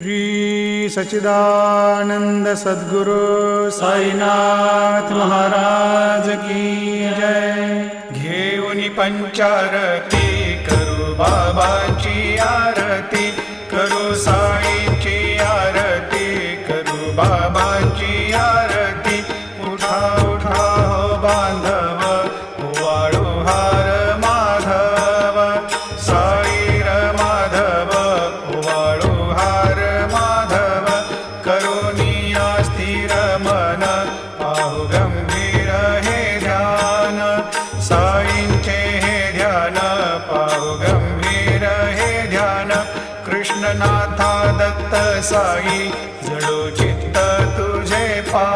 श्री सच्चिदानंद सद्गुरु साईनाथ महाराज की जय। घेऊन पंचारती करू बाबाची आरती, करू साईची आरती, करू बाबाची आरती। उठा उठा हो बांधव, ओवाळू हार माधव, साई र माधव, ओवाळू हार माधव। करुणिया स्थिर मन, पाहु गंभीर हे ध्यान, साईंचे हे ध्यान, पाहु गंभीर हे ध्यान। कृष्णनाथा दत्त साई, जडो चित्त तुझे पा